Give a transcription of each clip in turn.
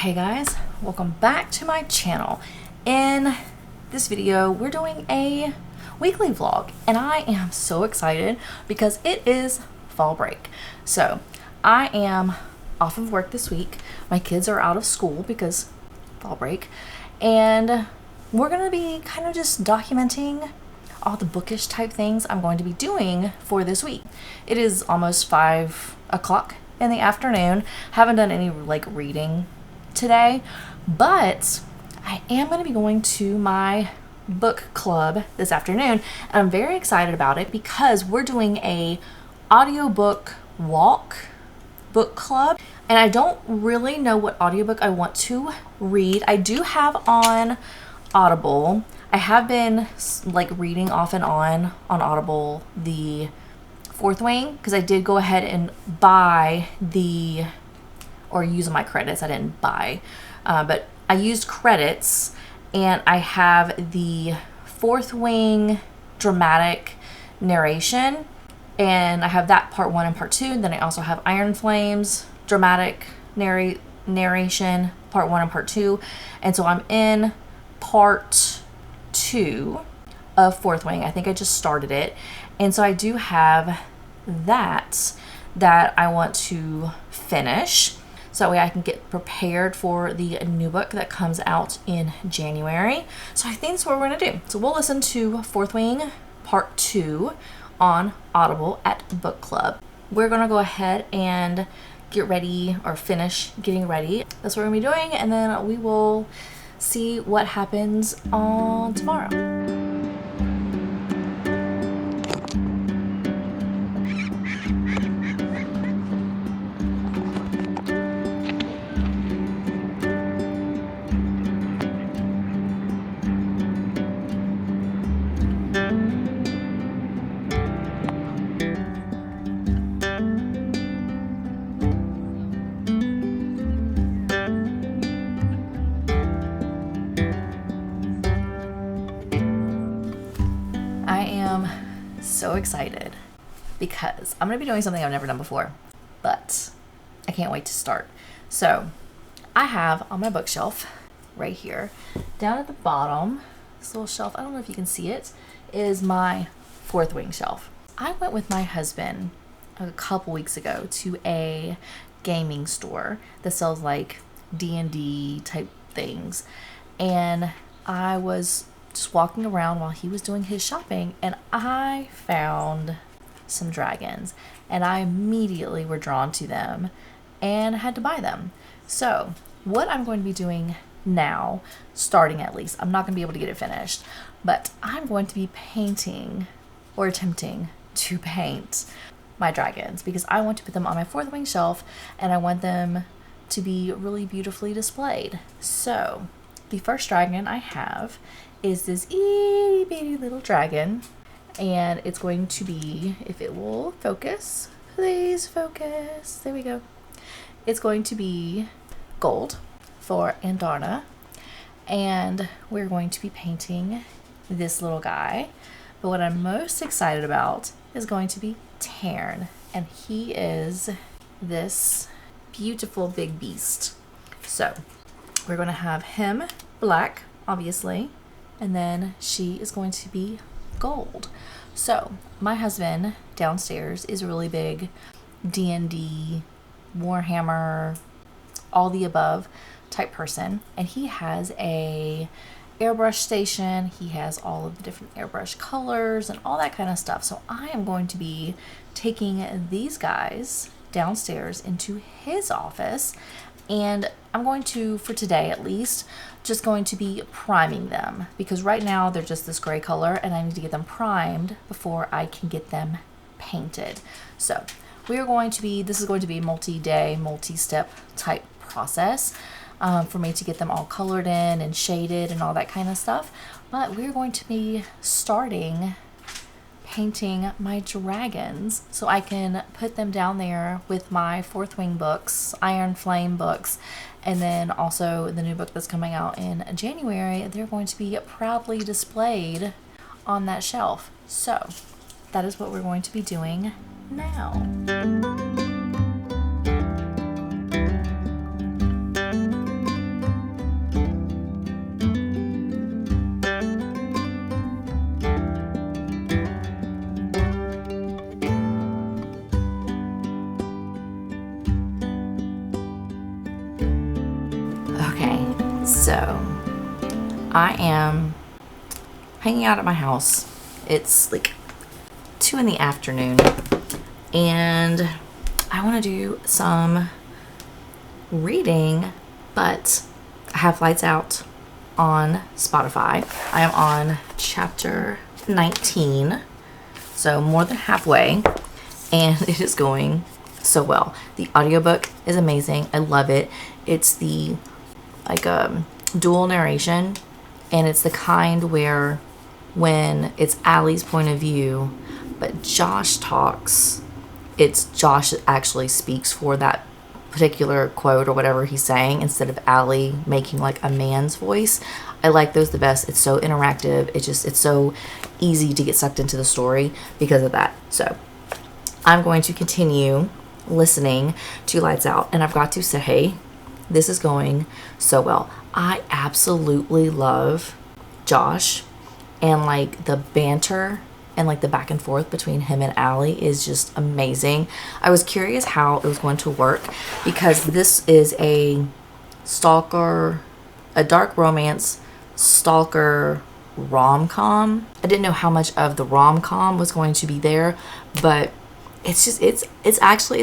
Hey guys, welcome back to my channel. In this video, we're doing a weekly vlog, and I am so excited because it is fall break. So I am off of work this week. My kids are out of school because fall break, and we're going to be kind of just documenting all the bookish type things I'm going to be doing for this week. It is almost 5 o'clock in the afternoon. Haven't done any reading today, but I am going to be going to my book club this afternoon, and I'm very excited about it because we're doing a audiobook walk book club, and I don't really know what audiobook I want to read. I do have on Audible. I have been reading off and on Audible the Fourth Wing, because I did go ahead and buy or use my credits. I didn't buy, but I used credits, and I have the Fourth Wing dramatic narration, and I have that part 1 and part 2. And then I also have Iron Flames dramatic narration part 1 and part 2. And so I'm in part 2 of Fourth Wing. I think I just started it, and so I do have that I want to finish, so that way I can get prepared for the new book that comes out in January. So I think that's what we're going to do. So we'll listen to Fourth Wing Part 2 on Audible at book club. We're going to go ahead and get ready, or finish getting ready. That's what we're going to be doing, and then we will see what happens on tomorrow. So excited because I'm going to be doing something I've never done before, but I can't wait to start. So I have on my bookshelf right here, down at the bottom, this little shelf, I don't know if you can see it, is my Fourth Wing shelf. I went with my husband a couple weeks ago to a gaming store that sells D&D type things, and I was just walking around while he was doing his shopping, and I found some dragons, and I immediately were drawn to them and had to buy them. So what I'm going to be doing now, starting at least, I'm not going to be able to get it finished, but I'm going to be painting, or attempting to paint, my dragons, because I want to put them on my Fourth Wing shelf, and I want them to be really beautifully displayed. So the first dragon I have is this itty bitty little dragon, and it's going to be, if it will focus, please focus, there we go, it's going to be gold for Andarna, and we're going to be painting this little guy. But what I'm most excited about is going to be Tairn, and he is this beautiful big beast. So we're going to have him black, obviously, and then she is going to be gold. So my husband downstairs is a really big D&D, Warhammer, all the above type person, and he has a airbrush station. He has all of the different airbrush colors and all that kind of stuff. So I am going to be taking these guys downstairs into his office, and I'm going to, for today at least, just going to be priming them, because right now they're just this gray color, and I need to get them primed before I can get them painted. So we are going to be, this is going to be a multi-day, multi-step type process for me to get them all colored in and shaded and all that kind of stuff. But we're going to be starting painting my dragons so I can put them down there with my Fourth Wing books, Iron Flame books, and then also the new book that's coming out in January. They're going to be proudly displayed on that shelf. So that is what we're going to be doing now. So I am hanging out at my house. It's like 2 in the afternoon, and I want to do some reading, but I have lights out on Spotify. I am on chapter 19, so more than halfway, and it is going so well. The audiobook is amazing. I love it. It's the dual narration, and it's the kind where when it's Allie's point of view but Josh talks, it's Josh that actually speaks for that particular quote or whatever he's saying instead of Allie making like a man's voice. I like those the best. It's so interactive. It's so easy to get sucked into the story because of that. So I'm going to continue listening to Lights Out, and I've got to say, this is going so well. I absolutely love Josh, and like the banter and like the back and forth between him and Allie is just amazing. I was curious how it was going to work because this is a dark romance stalker rom-com. I didn't know how much of the rom-com was going to be there, but it's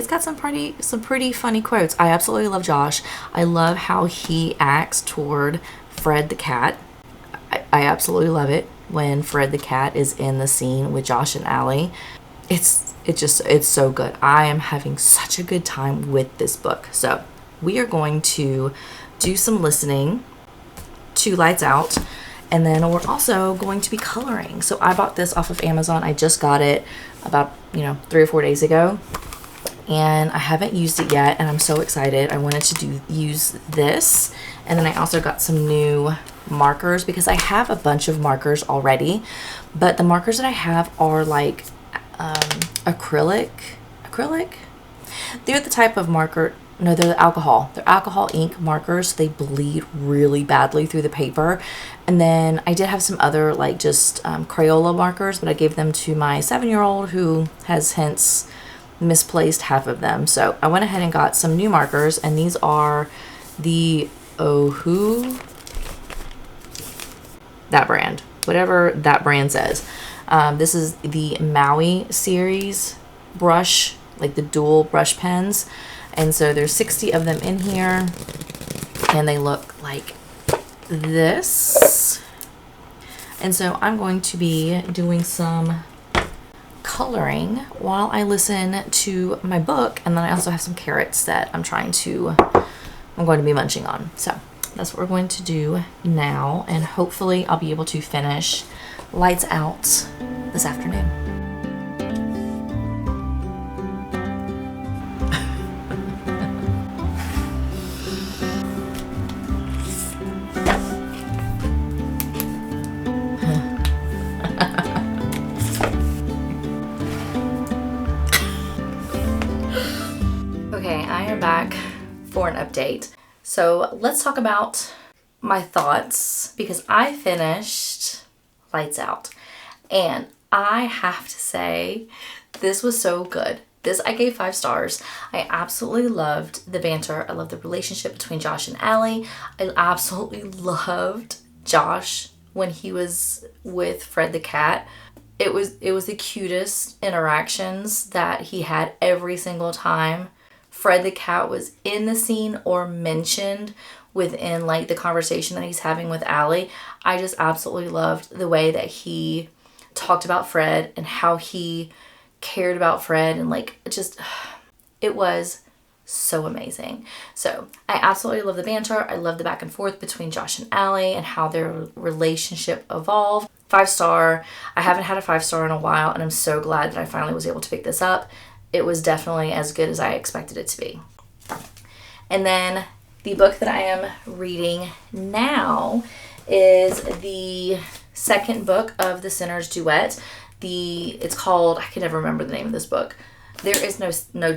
got some pretty funny quotes. I absolutely love Josh. I love how he acts toward Fred the cat. I absolutely love it when Fred the cat is in the scene with Josh and Allie. It's so good. I am having such a good time with this book. So we are going to do some listening to Lights Out, and then we're also going to be coloring. So I bought this off of Amazon. I just got it about 3 or 4 days ago, and I haven't used it yet, and I'm so excited. I wanted to use this, and then I also got some new markers because I have a bunch of markers already, but the markers that I have are like acrylic. They're the type of marker. No, they're the alcohol. They're alcohol ink markers. They bleed really badly through the paper. And then I did have some other like just Crayola markers, but I gave them to my 7-year-old who has hence misplaced half of them. So I went ahead and got some new markers, and these are the Ohu, that brand, whatever that brand says. This is the Maui series brush, like the dual brush pens. And so there's 60 of them in here, and they look like this. And so I'm going to be doing some coloring while I listen to my book, and then I also have some carrots that I'm going to be munching on. So that's what we're going to do now, and hopefully I'll be able to finish Lights Out this afternoon. Okay, I am back for an update. So let's talk about my thoughts, because I finished Lights Out, and I have to say this was so good. This I gave 5 stars. I absolutely loved the banter. I loved the relationship between Josh and Allie. I absolutely loved Josh when he was with Fred the cat. It was the cutest interactions that he had every single time Fred the cat was in the scene or mentioned within like the conversation that he's having with Allie. I just absolutely loved the way that he talked about Fred and how he cared about Fred, and like it was so amazing. So I absolutely love the banter. I love the back and forth between Josh and Allie and how their relationship evolved. 5-star. I haven't had a 5-star in a while, and I'm so glad that I finally was able to pick this up. It was definitely as good as I expected it to be. And then the book that I am reading now is the second book of the Sinner's Duet. It's called, I can never remember the name of this book. There is no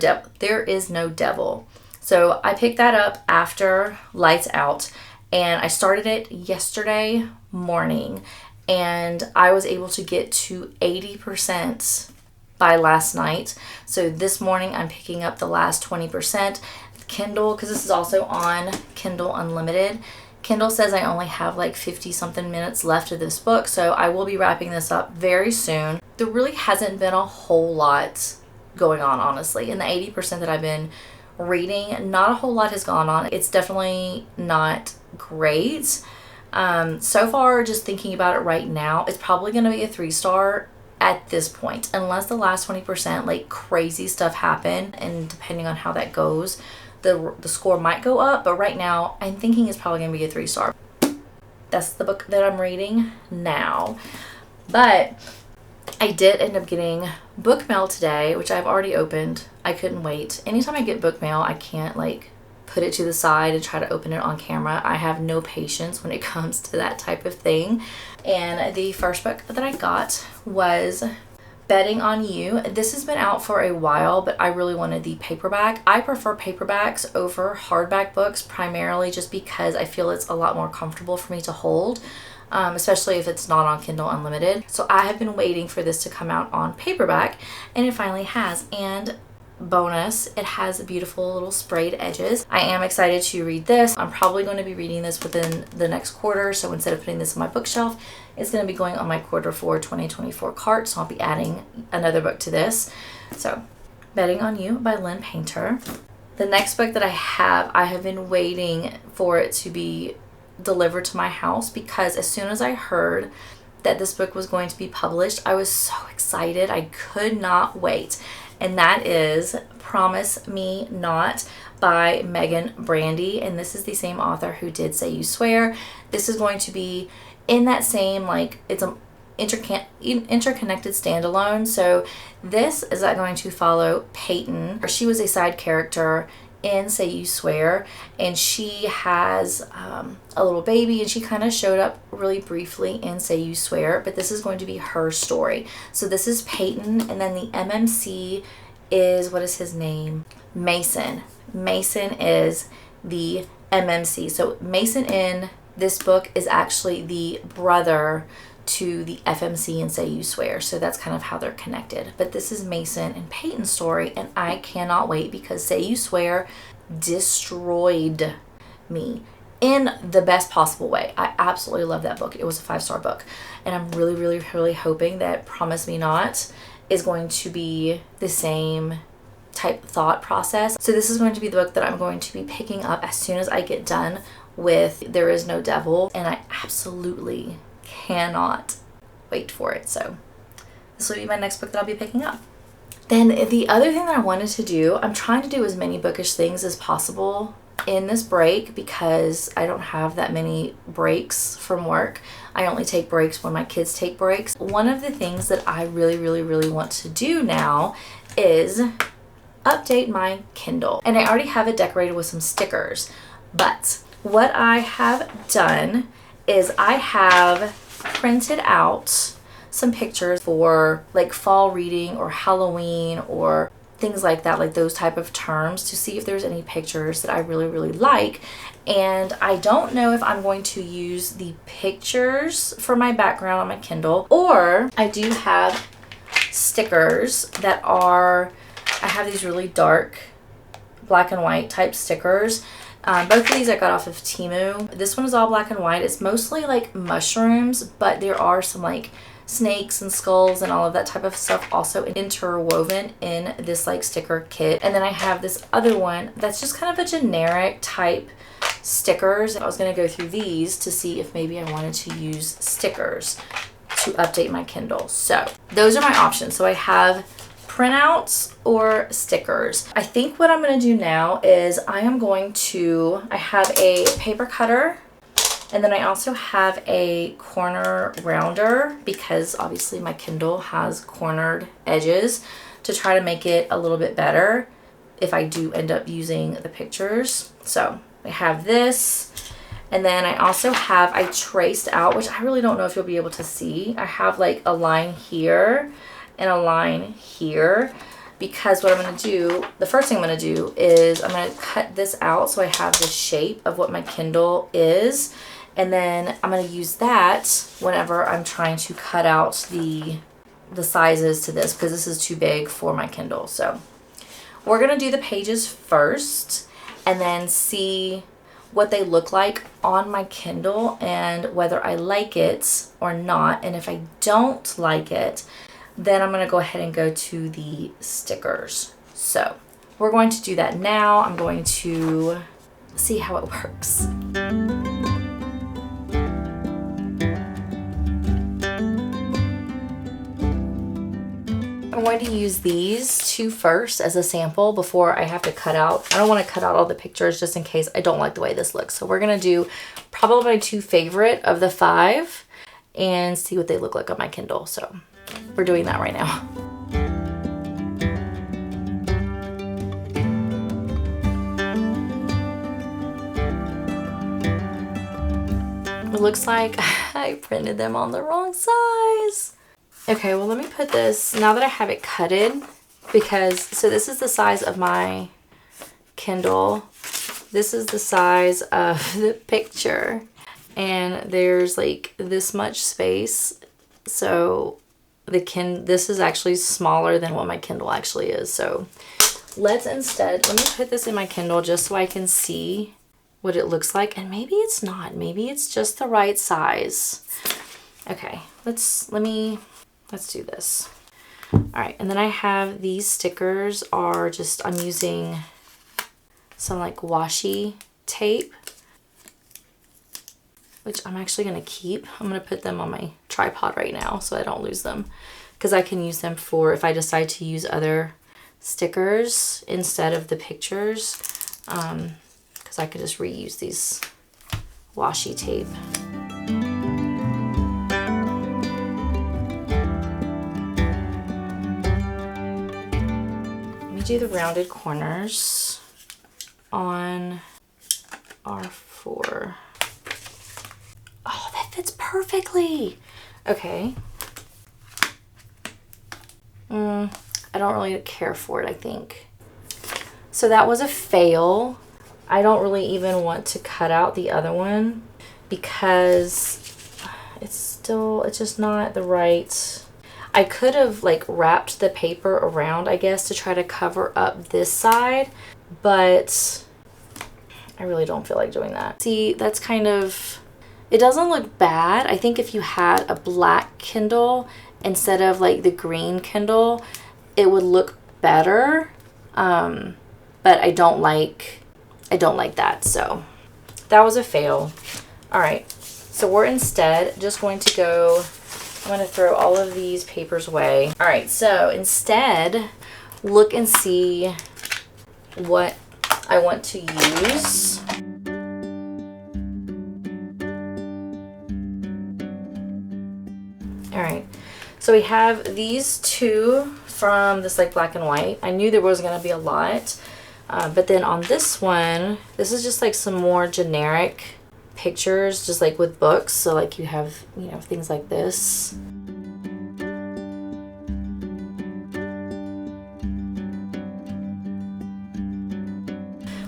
devil. So I picked that up after Lights Out, and I started it yesterday morning, and I was able to get to 80% by last night. So this morning I'm picking up the last 20%. Kindle, because this is also on Kindle Unlimited. Kindle says I only have like 50 something minutes left of this book, so I will be wrapping this up very soon. There really hasn't been a whole lot going on, honestly. In the 80% that I've been reading, not a whole lot has gone on. It's definitely not great. So far, just thinking about it right now, it's probably going to be a 3-star at this point, unless the last 20% like crazy stuff happen, and depending on how that goes, the score might go up. But right now, I'm thinking it's probably going to be a 3-star. That's the book that I'm reading now. But I did end up getting book mail today, which I've already opened. I couldn't wait. Anytime I get book mail, I can't like put it to the side and try to open it on camera. I have no patience when it comes to that type of thing. And the first book that I got was Betting on You. This has been out for a while, but I really wanted the paperback. I prefer paperbacks over hardback books, primarily just because I feel it's a lot more comfortable for me to hold, especially if it's not on Kindle Unlimited. So I have been waiting for this to come out on paperback, and it finally has. And bonus, it has beautiful little sprayed edges. I am excited to read this. I'm probably going to be reading this within the next quarter, so instead of putting this on my bookshelf, it's going to be going on my Q4 2024 cart, so I'll be adding another book to this. So Betting on You by Lynn Painter. The next book that I have been waiting for it to be delivered to my house, because as soon as I heard that this book was going to be published, I was so excited. I could not wait. And that is Promise Me Not by Megan Brandy. And this is the same author who did Say You Swear. This is going to be in that same, like, it's a interconnected standalone. So this is going to follow Peyton. She was a side character in Say You Swear, and she has a little baby, and she kind of showed up really briefly in Say You Swear, but this is going to be her story. So this is Peyton, and then the MMC is, what is his name? Mason. Mason is the MMC. So Mason in this book is actually the brother to the FMC and Say You Swear. So that's kind of how they're connected. But this is Mason and Peyton's story, and I cannot wait, because Say You Swear destroyed me in the best possible way. I absolutely love that book. It was a 5-star book. And I'm really, really, really hoping that Promise Me Not is going to be the same type thought process. So this is going to be the book that I'm going to be picking up as soon as I get done with There Is No Devil. And I absolutely cannot wait for it. So this will be my next book that I'll be picking up. Then the other thing that I wanted to do, I'm trying to do as many bookish things as possible in this break, because I don't have that many breaks from work. I only take breaks when my kids take breaks. One of the things that I really, really, really want to do now is update my Kindle. And I already have it decorated with some stickers. But what I have done is I have printed out some pictures for like fall reading or Halloween or things like that, like those type of terms, to see if there's any pictures that I really, really like. And I don't know if I'm going to use the pictures for my background on my Kindle, or I do have stickers that are, I have these really dark black and white type stickers. Both of these I got off of Temu. This one is all black and white. It's mostly like mushrooms, but there are some like snakes and skulls and all of that type of stuff also interwoven in this like sticker kit. And then I have this other one that's just kind of a generic type stickers. I was going to go through these to see if maybe I wanted to use stickers to update my Kindle. So those are my options. So I have printouts or stickers. I think what I'm going to do now is I have a paper cutter, and then I also have a corner rounder, because obviously my Kindle has cornered edges, to try to make it a little bit better if I do end up using the pictures. So I have this, and then I also have, I traced out, which I really don't know if you'll be able to see. I have like a line here and a line here, because what I'm going to do, the first thing I'm going to do is I'm going to cut this out so I have the shape of what my Kindle is. And then I'm going to use that whenever I'm trying to cut out the sizes to this, because this is too big for my Kindle. So we're going to do the pages first and then see what they look like on my Kindle and whether I like it or not. And if I don't like it, then I'm going to go ahead and go to the stickers. So we're going to do that now. I'm going to see how it works. I'm going to use these two first as a sample before I have to cut out. I don't want to cut out all the pictures just in case I don't like the way this looks. So we're going to do probably my 2 favorite of the 5 and see what they look like on my Kindle. So we're doing that right now. It looks like I printed them on the wrong size. Okay, well, let me put this, now that I have it cutted, because, so this is the size of my Kindle. This is the size of the picture. And there's like this much space. So this is actually smaller than what my Kindle actually is. So let me put this in my Kindle just so I can see what it looks like. And maybe it's not, maybe it's just the right size. Okay, let's do this. All right, and then I have these stickers I'm using some like washi tape, which I'm actually gonna keep. I'm gonna put them on my tripod right now so I don't lose them, because I can use them for if I decide to use other stickers instead of the pictures, because I could just reuse these washi tape. Do the rounded corners on R4. Oh, that fits perfectly. Okay. I don't really care for it, I think. So that was a fail. I don't really even want to cut out the other one because it's just not the right. I could have like wrapped the paper around, I guess, to try to cover up this side, but I really don't feel like doing that. See, that's kind of, it doesn't look bad. I think if you had a black Kindle instead of like the green Kindle, it would look better. But I don't like that. So that was a fail. All right. So we're instead just going to go, I'm going to throw all of these papers away. All right, so instead, look and see what I want to use. All right, so we have these 2 from this like black and white. I knew there was going to be a lot, but then on this one, this is just like some more generic pictures, just like with books. So like you have, you know, things like this.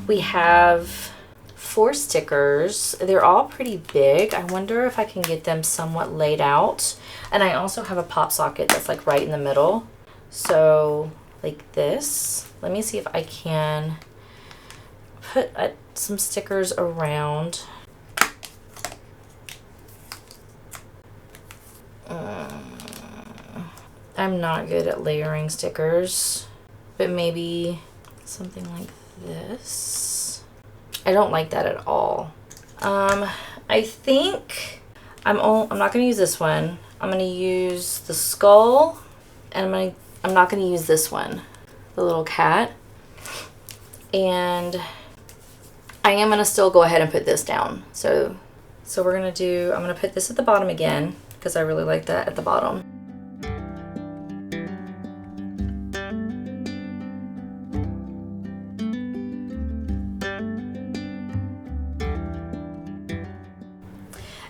We have 4 stickers. They're all pretty big. I wonder if I can get them somewhat laid out. And I also have a pop socket that's like right in the middle. So like this. Let me see if I can put some stickers around. I'm not good at layering stickers, but maybe something like this. I don't like that at all. I think I'm not gonna use this one. I'm gonna use the skull, and I'm not gonna use this one, the little cat. And I am gonna still go ahead and put this down. So I'm gonna put this at the bottom again because I really like that at the bottom.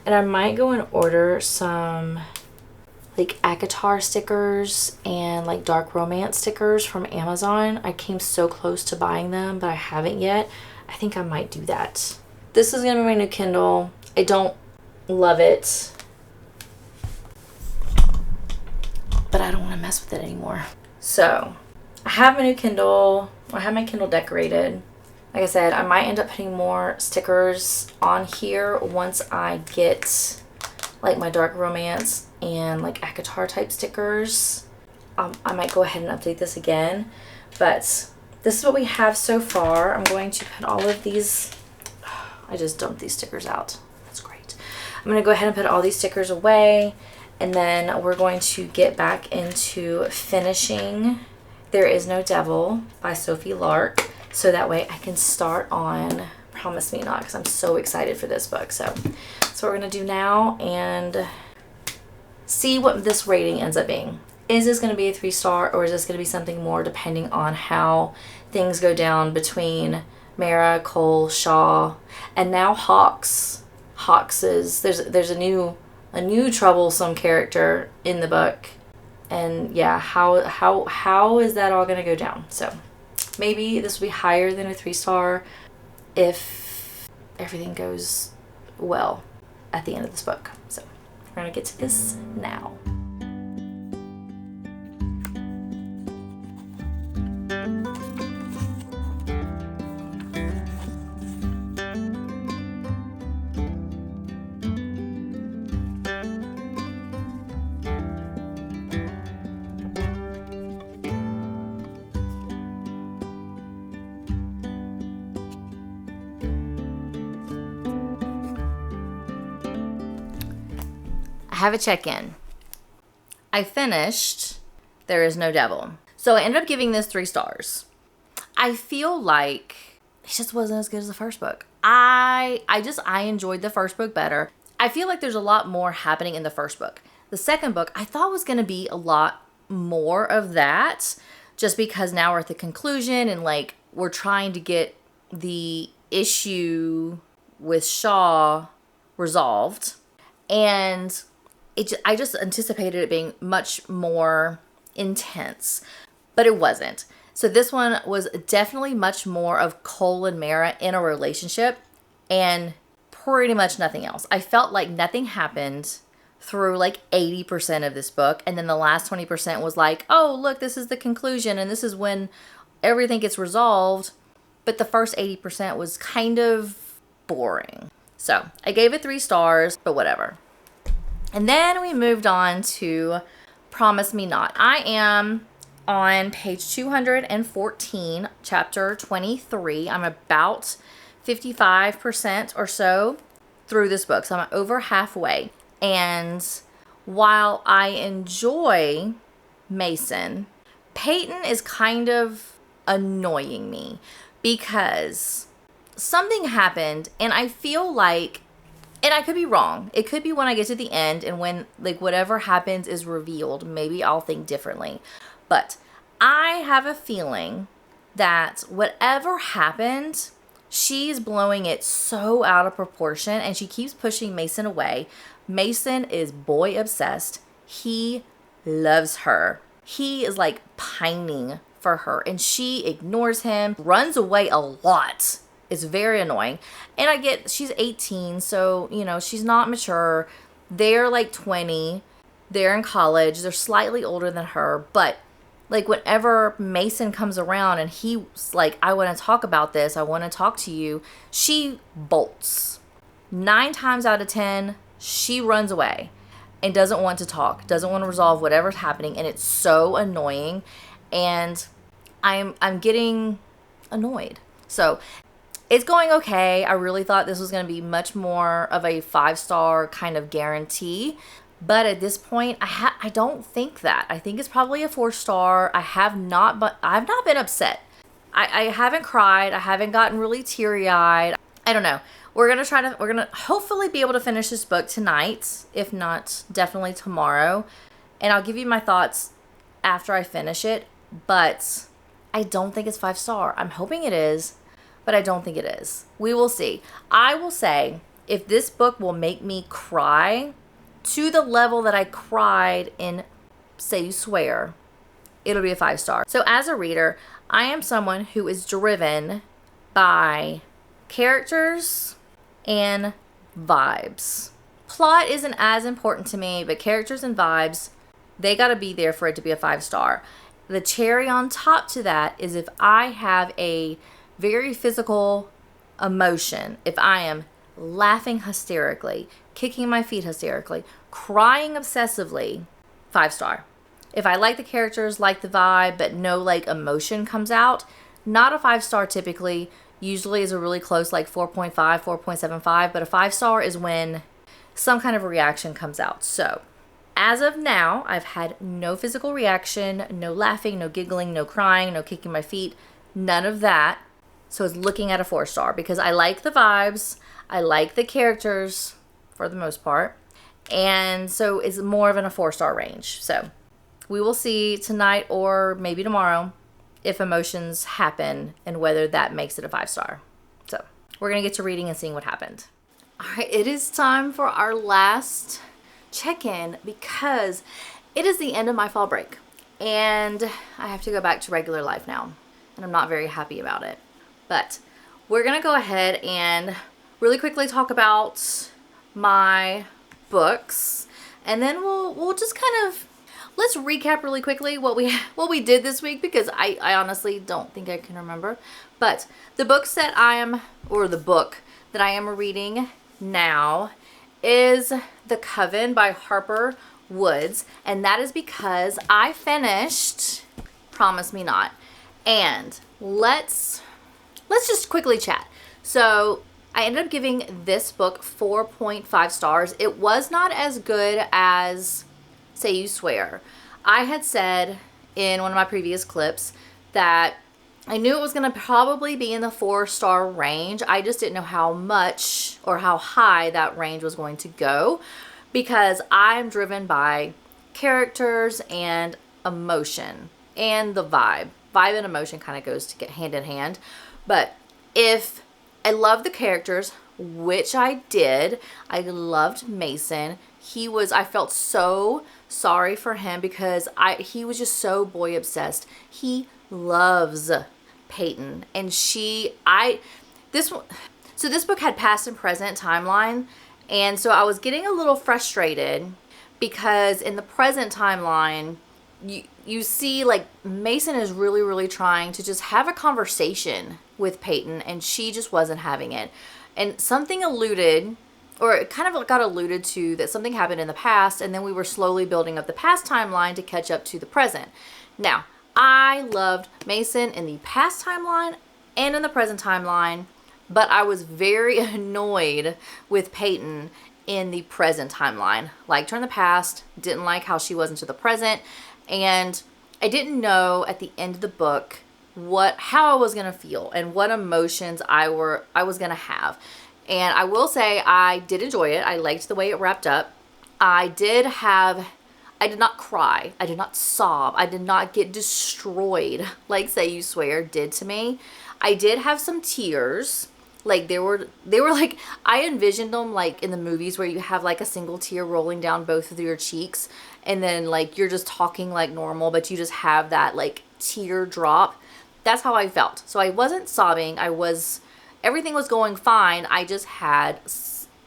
And I might go and order some like ACOTAR stickers and like dark romance stickers from Amazon. I came so close to buying them, but I haven't yet. I think I might do that. This is gonna be my new Kindle. I don't love it, but I don't want to mess with it anymore. So I have my new Kindle. I have my Kindle decorated. Like I said, I might end up putting more stickers on here once I get like my dark romance and like ACOTAR type stickers. I might go ahead and update this again, but this is what we have so far. I'm going to put all of these, I just dumped these stickers out. That's great. I'm going to go ahead and put all these stickers away, and then we're going to get back into finishing There Is No Devil by Sophie Lark, so that way I can start on Promise Me Not, because I'm so excited for this book. So that's what we're going to do now and see what this rating ends up being. Is this going to be a 3-star, or is this going to be something more depending on how things go down between Mara, Cole, Shaw, and now Hawks. Hawks is, there's a new troublesome character in the book. And yeah, how is that all going to go down? So maybe this will be higher than a 3-star if everything goes well at the end of this book. So we're going to get to this now. I have a check-in. I finished There Is No Devil. So I ended up giving this 3 stars. I feel like it just wasn't as good as the first book. I enjoyed the first book better. I feel like there's a lot more happening in the first book. The second book I thought was going to be a lot more of that, just because now we're at the conclusion and like we're trying to get the issue with Shaw resolved. And I just anticipated it being much more intense, but it wasn't. So this one was definitely much more of Cole and Mara in a relationship and pretty much nothing else. I felt like nothing happened through like 80% of this book, and then the last 20% was like, oh, look, this is the conclusion and this is when everything gets resolved. But the first 80% was kind of boring. So I gave it 3 stars, but whatever. And then we moved on to Promise Me Not. I am on page 214, chapter 23. I'm about 55% or so through this book. So I'm over halfway. And while I enjoy Mason, Peyton is kind of annoying me because something happened, and I feel like, and I could be wrong. It could be when I get to the end and when like whatever happens is revealed, maybe I'll think differently. But I have a feeling that whatever happened, she's blowing it so out of proportion and she keeps pushing Mason away. Mason is boy obsessed. He loves her. He is like pining for her and she ignores him, runs away a lot. It's very annoying. And I get she's 18, so, you know, she's not mature. They're like 20. They're in college. They're slightly older than her. But like whenever Mason comes around and he's like, I want to talk about this, I want to talk to you, she bolts. 9 times out of 10, she runs away and doesn't want to talk, doesn't want to resolve whatever's happening. And it's so annoying. And I'm getting annoyed. So it's going okay. I really thought this was going to be much more of a 5-star kind of guarantee. But at this point, I don't think that. I think it's probably a 4-star. I've not been upset. I haven't cried. I haven't gotten really teary-eyed. I don't know. We're going to hopefully be able to finish this book tonight. If not, definitely tomorrow. And I'll give you my thoughts after I finish it. But I don't think it's 5-star. I'm hoping it is, but I don't think it is. We will see. I will say, if this book will make me cry to the level that I cried in Say You Swear, it'll be a 5-star. So as a reader, I am someone who is driven by characters and vibes. Plot isn't as important to me, but characters and vibes, they gotta be there for it to be a 5-star. The cherry on top to that is if I have a very physical emotion, if I am laughing hysterically, kicking my feet hysterically, crying obsessively, 5-star. If I like the characters, like the vibe, but no like emotion comes out, not a 5-star typically. Usually is a really close like 4.5, 4.75, but a 5-star is when some kind of reaction comes out. So as of now, I've had no physical reaction, no laughing, no giggling, no crying, no kicking my feet, none of that. So it's looking at a 4-star because I like the vibes, I like the characters for the most part, and so it's more of in a 4-star range. So we will see tonight or maybe tomorrow if emotions happen and whether that makes it a 5-star. So we're going to get to reading and seeing what happened. All right, it is time for our last check-in because it is the end of my fall break and I have to go back to regular life now and I'm not very happy about it. But we're going to go ahead and really quickly talk about my books and then we'll just kind of let's recap really quickly what we did this week because I honestly don't think I can remember. But the book that I am reading now is The Coven by Harper Woods, and that is because I finished Promise Me Not. And let's just quickly chat. So I ended up giving this book 4.5 stars. It was not as good as Say You Swear. I had said in one of my previous clips that I knew it was going to probably be in the 4-star range. I just didn't know how much or how high that range was going to go because I'm driven by characters and emotion and the vibe. Vibe and emotion kind of goes to get hand in hand. But if I love the characters, which I did, I loved Mason. I felt so sorry for him because he was just so boy obsessed. He loves Peyton and this book had past and present timeline, and so I was getting a little frustrated because in the present timeline you see like Mason is really trying to just have a conversation with Peyton and she just wasn't having it, and something alluded or it kind of got alluded to that something happened in the past and then we were slowly building up the past timeline to catch up to the present. Now I loved Mason in the past timeline and in the present timeline, but I was very annoyed with Peyton in the present timeline. Liked her in the past, didn't like how she was into the present, and I didn't know at the end of the book how I was going to feel and what emotions I was going to have. And I will say I did enjoy it. I liked the way it wrapped up. I did not cry. I did not sob. I did not get destroyed like Say You Swear did to me. I did have some tears. Like they were like, I envisioned them like in the movies where you have like a single tear rolling down both of your cheeks and then like you're just talking like normal, but you just have that like tear drop. That's how I felt. So I wasn't sobbing. Everything was going fine. I just had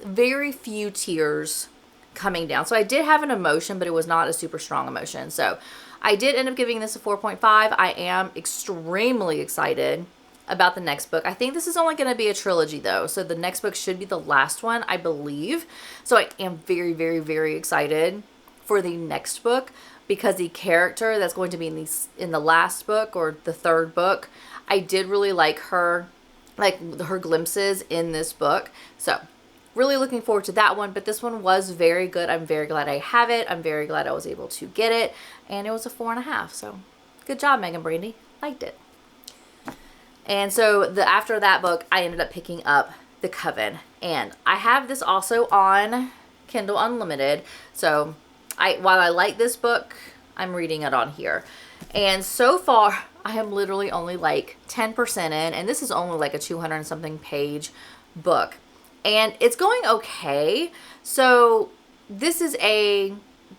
very few tears coming down. So I did have an emotion, but it was not a super strong emotion. So I did end up giving this a 4.5. I am extremely excited about the next book. I think this is only going to be a trilogy though. So the next book should be the last one, I believe. So I am very excited for the next book because the character that's going to be in the last book or the third book, I did really like her glimpses in this book. So really looking forward to that one, but this one was very good. I'm very glad I have it. I'm very glad I was able to get it, and it was a 4.5. So good job, Megan Brandy. Liked it. And so after that book, I ended up picking up The Coven, and I have this also on Kindle Unlimited. So while I like this book, I'm reading it on here. And so far, I am literally only like 10% in, and this is only like a 200 and something page book. And it's going okay. So this is a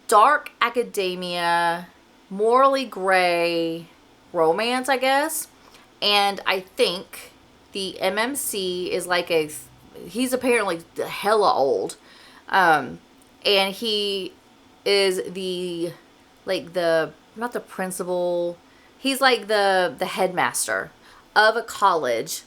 dark academia, morally gray romance, I guess. And I think the MMC is like he's apparently hella old. And he is not the principal, he's like the headmaster of a college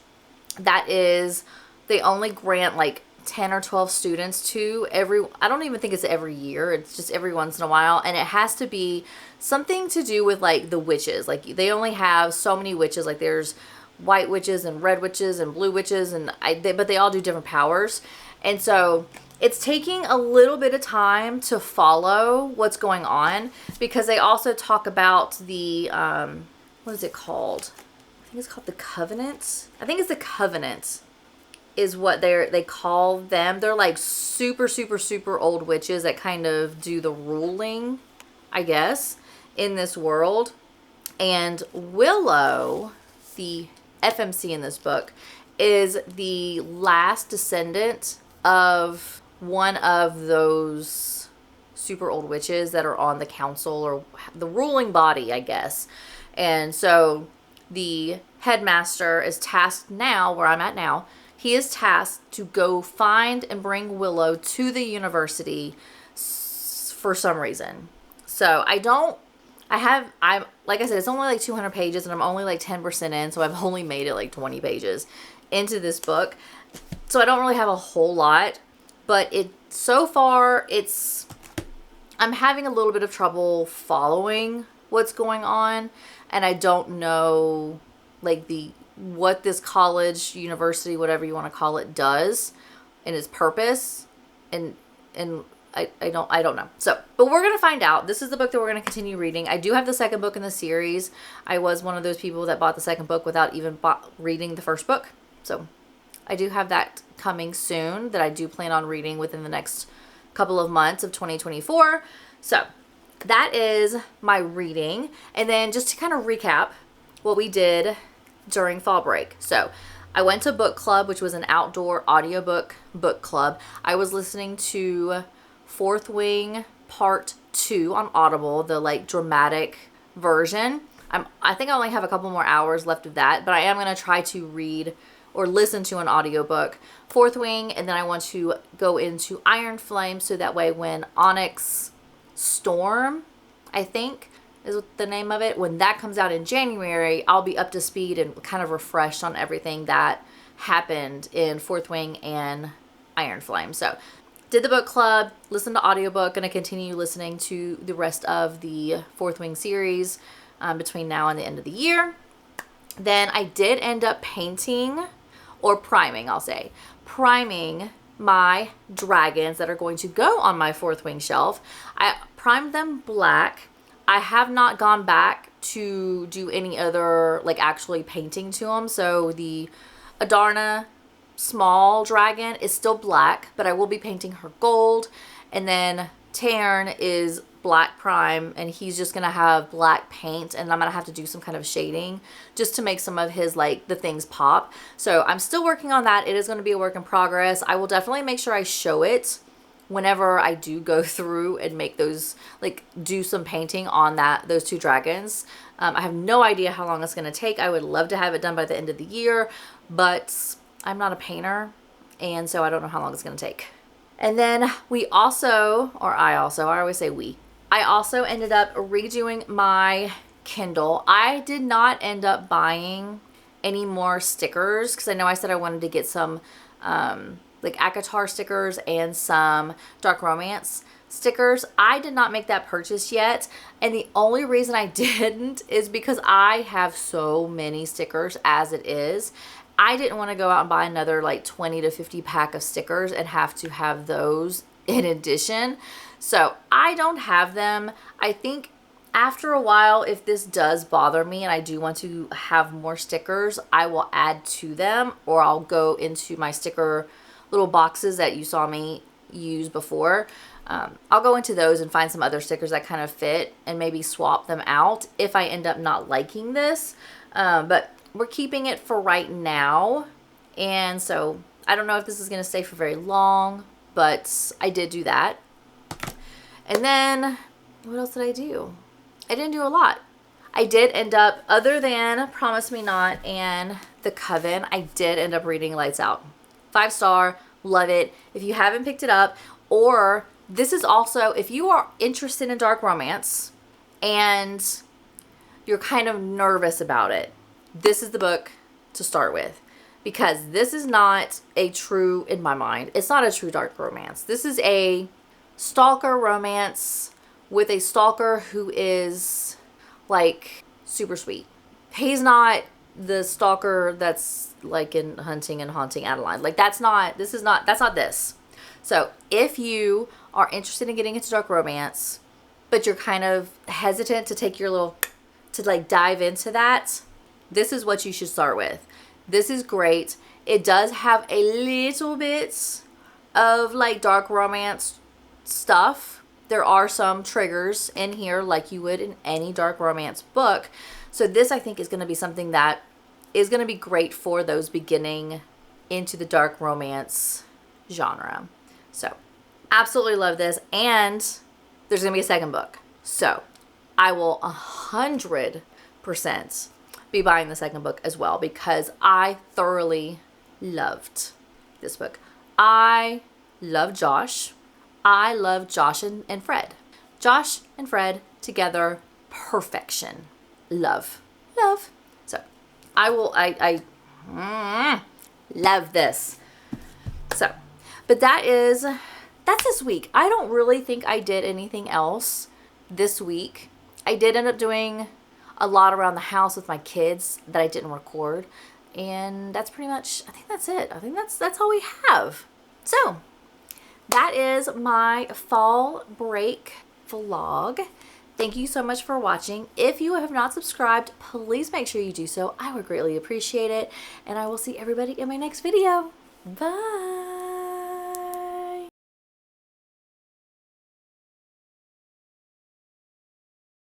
that is, they only grant like 10 or 12 students to every, I don't even think it's every year, it's just every once in a while, and it has to be something to do with like the witches. Like they only have so many witches, like there's white witches and red witches and blue witches, and but they all do different powers. And so it's taking a little bit of time to follow what's going on, because they also talk about the what is it called? I think it's called the Covenant. I think it's the Covenant is what they call them. They're like super, super, super old witches that kind of do the ruling, I guess, in this world. And Willow, the FMC in this book, is the last descendant of one of those super old witches that are on the council, or the ruling body, I guess. And so the headmaster is tasked now, where I'm at now, he is tasked to go find and bring Willow to the university for some reason. So I'm like I said, it's only like 200 pages and I'm only like 10% in. So I've only made it like 20 pages into this book. So I don't really have a whole lot, but so far I'm having a little bit of trouble following what's going on. And I don't know like what this college, university, whatever you want to call it, does and its purpose. And I don't know. So, but we're going to find out. This is the book that we're going to continue reading. I do have the second book in the series. I was one of those people that bought the second book without even reading the first book. So I do have that coming soon that I do plan on reading within the next couple of months of 2024. So that is my reading. And then just to kind of recap what we did during fall break. So I went to book club, which was an outdoor audiobook book club. I was listening to Fourth Wing Part 2 on Audible, the like dramatic version. I think I only have a couple more hours left of that, but I am going to try to read or listen to an audiobook Fourth Wing, and then I want to go into Iron Flame, so that way when Onyx Storm, I think is the name of it, when that comes out in January, I'll be up to speed and kind of refreshed on everything that happened in Fourth Wing and Iron Flame. So did the book club, listened to audiobook, going to continue listening to the rest of the Fourth Wing series between now and the end of the year. Then I did end up painting, or priming, I'll say, priming my dragons that are going to go on my Fourth Wing shelf. I primed them black. I have not gone back to do any other, like, actually painting to them. So the Adarna small dragon is still black, but I will be painting her gold. And then Tarn is black prime, and he's just gonna have black paint, and I'm gonna have to do some kind of shading just to make some of his, like, the things pop. So I'm still working on that. It is going to be a work in progress. I will definitely make sure I show it whenever I do go through and make those, like, do some painting on those two dragons. I have no idea how long it's going to take. I would love to have it done by the end of the year, but I'm not a painter, and so I don't know how long it's going to take. And then I always say we. I also ended up redoing my Kindle. I did not end up buying any more stickers, because I know I said I wanted to get some like ACOTAR stickers and some dark romance stickers. I did not make that purchase yet, and the only reason I didn't is because I have so many stickers as it is. I didn't want to go out and buy another like 20 to 50 pack of stickers and have to have those in addition. So I don't have them. I think after a while, if this does bother me and I do want to have more stickers, I will add to them, or I'll go into my sticker little boxes that you saw me use before. I'll go into those and find some other stickers that kind of fit and maybe swap them out if I end up not liking this. But we're keeping it for right now. And so I don't know if this is going to stay for very long, but I did do that. And then what else did I do? I didn't do a lot. I did end up, other than Promise Me Not and The Coven, I did end up reading Lights Out. 5-star, love it. If you haven't picked it up, or this is also, if you are interested in dark romance and you're kind of nervous about it, this is the book to start with, because this is not a true, in my mind, it's not a true dark romance. This is a stalker romance with a stalker who is like super sweet. He's not the stalker that's like in Hunting and Haunting Adeline. Like that's not this. So if you are interested in getting into dark romance, but you're kind of hesitant to take your little, to like dive into that, this is what you should start with. This is great. It does have a little bit of like dark romance stuff. There are some triggers in here like you would in any dark romance book. So this, I think, is going to be something that is going to be great for those beginning into the dark romance genre. So absolutely love this. And there's going to be a second book. So I will 100% be buying the second book as well, because I thoroughly loved this book. I love Josh. I love Josh and Fred. Josh and Fred together, perfection. Love. So I love this. So, but that's this week. I don't really think I did anything else this week. I did end up doing a lot around the house with my kids that I didn't record. And that's pretty much, I think that's it. I think that's all we have. So that is my fall break vlog. Thank you so much for watching. If you have not subscribed, please make sure you do so. I would greatly appreciate it. And I will see everybody in my next video. Bye.